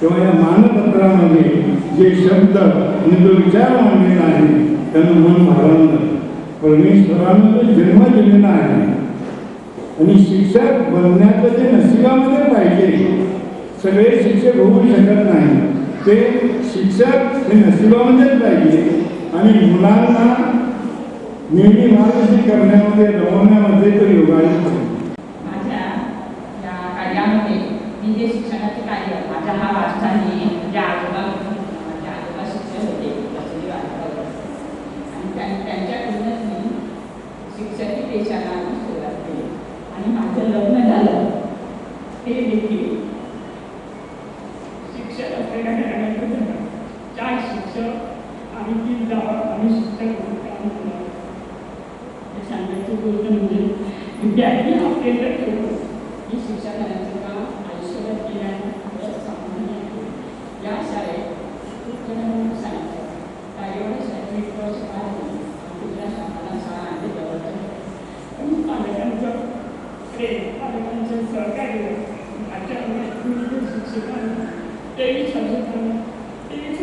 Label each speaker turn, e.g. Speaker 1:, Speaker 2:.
Speaker 1: तेव्हा या मानपत्रामध्ये जे शब्द आणि जो विचार मांडलेला आहे त्यानं मन भारावलं. परमेश्वरानं जो जन्म दिलेला आहे आणि शिक्षक बनण्याचं जे नशिबामध्ये पाहिजे, सगळे शिक्षक होऊ शकत नाही. ते शिक्षक हे नशिबामध्येच पाहिजे आणि मुलांना नेहमी मार्गदर्शन करण्यामध्ये रमवण्यामध्ये तो योगायोग आहे.
Speaker 2: माझ्या या कार्यामध्ये मी जे शिक्षणाचे कार्य माझ्या हा वाचताना म्हणजे आजोबा शिक्षक होते आणि त्यांच्याकडूनच मी शिक्षकी पेशाला सुरुवात केली आणि माझं लग्न झालं. ते देखील शिक्षक असलेल्या घराण्याचं झालं. 4 शिक्षक आणि 3 जावा आणि शिक्षक काम केलं. सांगायची गोष्ट म्हणजे विद्यार्थी हा केंद्र ठेवतो. ही शिक्षकांचं काम आयुष्यभर केल्यानं आपल्याला सामान्य आहे. या शाळेत खूप जणांना सांगितलं काय एवढं शैक्षणिक वर्ष आहे तुझ्या शाळांना शाळा आणि जवळचं पण पालकांचं प्रेम, पालकांचं सहकार्य माझ्या शिक्षकांना 23 वर्षांना 23